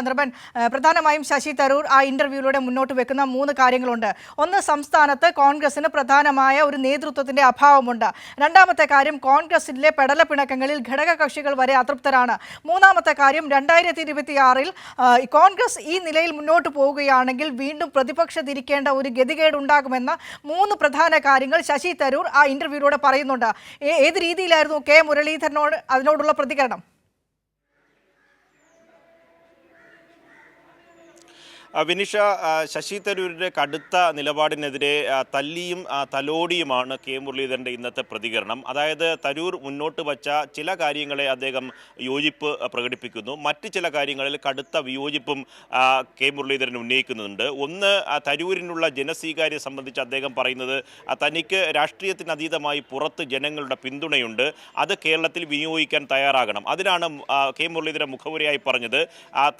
നിർമ്മൻ പ്രധാനമായും ശശി തരൂർ ആ ഇന്റർവ്യൂവിലൂടെ മുന്നോട്ട് വെക്കുന്ന മൂന്ന് കാര്യങ്ങളുണ്ട്. ഒന്ന്, സംസ്ഥാനത്ത് കോൺഗ്രസിന് പ്രധാനമായ ഒരു നേതൃത്വത്തിന്റെ അഭാവമുണ്ട്. രണ്ടാമത്തെ കാര്യം, കോൺഗ്രസിലെ പെടലപ്പിണക്കങ്ങളിൽ ഘടകകക്ഷികൾ വരെ അതൃപ്തരാണ്. മൂന്നാമത്തെ കാര്യം, 2026-ൽ കോൺഗ്രസ് ഈ നിലയിൽ മുന്നോട്ട് പോവുകയാണെങ്കിൽ വീണ്ടും പ്രതിപക്ഷത്തിരിക്കേണ്ട ഒരു ഗതികേടുണ്ടാകുമെന്ന മൂന്ന് പ്രധാന കാര്യങ്ങൾ ശശി തരൂർ ആ ഇന്റർവ്യൂവിലൂടെ പറയുന്നുണ്ട്. ഏത് രീതിയിലായിരുന്നു കെ മുരളീധരനോട് അതിനോടുള്ള പ്രതികരണം? വിനിഷ, ശശി തരൂരിൻ്റെ കടുത്ത നിലപാടിനെതിരെ തല്ലിയും തലോടിയുമാണ് കെ മുരളീധരൻ്റെ ഇന്നത്തെ പ്രതികരണം. അതായത് തരൂർ മുന്നോട്ട് വച്ച ചില കാര്യങ്ങളെ അദ്ദേഹം യോജിപ്പ് പ്രകടിപ്പിക്കുന്നു, മറ്റ് ചില കാര്യങ്ങളിൽ കടുത്ത വിയോജിപ്പും കെ മുരളീധരൻ ഉന്നയിക്കുന്നുണ്ട്. ഒന്ന്, തരൂരിനുള്ള ജനസ്വീകാര്യം സംബന്ധിച്ച് അദ്ദേഹം പറയുന്നത് തനിക്ക് രാഷ്ട്രീയത്തിന് അതീതമായി പുറത്ത് ജനങ്ങളുടെ പിന്തുണയുണ്ട്, അത് കേരളത്തിൽ വിനിയോഗിക്കാൻ തയ്യാറാകണം. അതിനാണ് കെ മുരളീധരൻ മുഖവുരയായി പറഞ്ഞത്.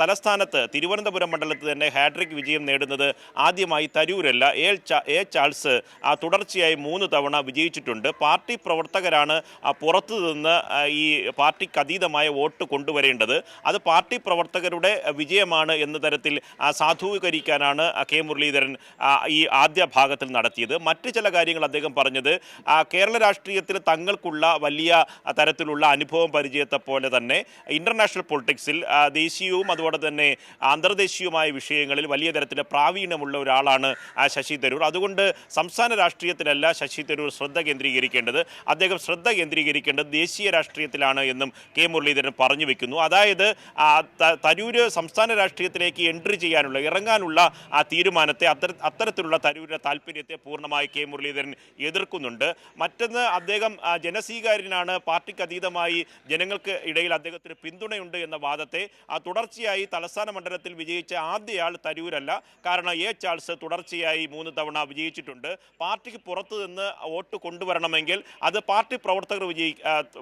തലസ്ഥാനത്ത് തിരുവനന്തപുരം മണ്ഡലത്തിൽ തന്നെ ഹാട്രിക് വിജയം നേടുന്നത് ആദ്യമായി തരൂരല്ല, എ ചാൾസ് തുടർച്ചയായി 3 തവണ വിജയിച്ചിട്ടുണ്ട്. പാർട്ടി പ്രവർത്തകരാണ് പുറത്തു നിന്ന് ഈ പാർട്ടിക്ക് അതീതമായ വോട്ട് കൊണ്ടുവരേണ്ടത്. അത് പാർട്ടി പ്രവർത്തകരുടെ വിജയമാണ് എന്ന തരത്തിൽ സാധൂകരിക്കാനാണ് കെ മുരളീധരൻ ഈ ആദ്യ ഭാഗത്തിൽ നടത്തിയത്. മറ്റ് ചില കാര്യങ്ങൾ അദ്ദേഹം പറഞ്ഞത് കേരള രാഷ്ട്രീയത്തിൽ തങ്ങൾക്കുള്ള വലിയ തരത്തിലുള്ള അനുഭവം പരിചയത്തെ പോലെ തന്നെ ഇന്റർനാഷണൽ പൊളിറ്റിക്സിൽ ദേശീയവും അതുപോലെ തന്നെ അന്തർദേശീയവുമായ വിഷയങ്ങളിൽ വലിയ തരത്തിൽ പ്രാവീണ്യമുള്ള ഒരാളാണ് ശശി തരൂർ. അതുകൊണ്ട് സംസ്ഥാന രാഷ്ട്രീയത്തിലല്ല ശശി തരൂർ ശ്രദ്ധ കേന്ദ്രീകരിക്കേണ്ടത്, അദ്ദേഹം ശ്രദ്ധ കേന്ദ്രീകരിക്കേണ്ടത് ദേശീയ രാഷ്ട്രീയത്തിലാണ് എന്നും കെ മുരളീധരൻ പറഞ്ഞു വെക്കുന്നു. അതായത് തരൂര് സംസ്ഥാന രാഷ്ട്രീയത്തിലേക്ക് എൻട്രി ചെയ്യാനുള്ള ഇറങ്ങാനുള്ള ആ തീരുമാനത്തെ അത്തരത്തിലുള്ള തരൂരിൻ്റെ താല്പര്യത്തെ പൂർണ്ണമായി കെ മുരളീധരൻ എതിർക്കുന്നുണ്ട്. മറ്റൊന്ന്, അദ്ദേഹം ജനസ്വീകാര്യനാണ്, പാർട്ടിക്ക് അതീതമായി ജനങ്ങൾക്ക് ഇടയിൽ അദ്ദേഹത്തിന് പിന്തുണയുണ്ട് എന്ന വാദത്തെ തുടർച്ചയായി തലസ്ഥാന മണ്ഡലത്തിൽ വിജയിച്ച ആദ്യയാൾ തരൂരല്ല. കാരണം എ ചാൾസ് തുടർച്ചയായി 3 തവണ വിജയിച്ചിട്ടുണ്ട്. പാർട്ടിക്ക് പുറത്തു നിന്ന് വോട്ട് കൊണ്ടുവരണമെങ്കിൽ അത് പാർട്ടി പ്രവർത്തകർ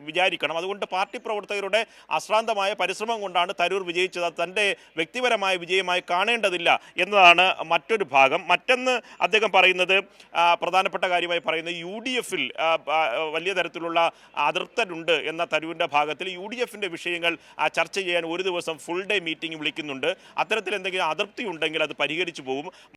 വിചാരിക്കണം. അതുകൊണ്ട് പാർട്ടി പ്രവർത്തകരുടെ അശ്രാന്തമായ പരിശ്രമം കൊണ്ടാണ് തരൂർ വിജയിച്ചത്, തൻ്റെ വ്യക്തിപരമായ വിജയമായി കാണേണ്ടതില്ല എന്നതാണ് മറ്റൊരു ഭാഗം. മറ്റൊന്ന് അദ്ദേഹം പറയുന്നത്, പ്രധാനപ്പെട്ട കാര്യമായി പറയുന്നത്, UDF-ൽ വലിയ തരത്തിലുള്ള അതൃപ്തരുണ്ട് എന്ന തരൂരിൻ്റെ ഭാഗത്തിൽ UDF-ൻ്റെ വിഷയങ്ങൾ ചർച്ച ചെയ്യാൻ ഒരു ദിവസം ഫുൾ ഡേ മീറ്റിംഗ് വിളിക്കുന്നുണ്ട്. അത്തരത്തിൽ എന്തെങ്കിലും അതൃപ്തി ഉണ്ടെങ്കിൽ അത് പരിഹരിച്ചു പോകും.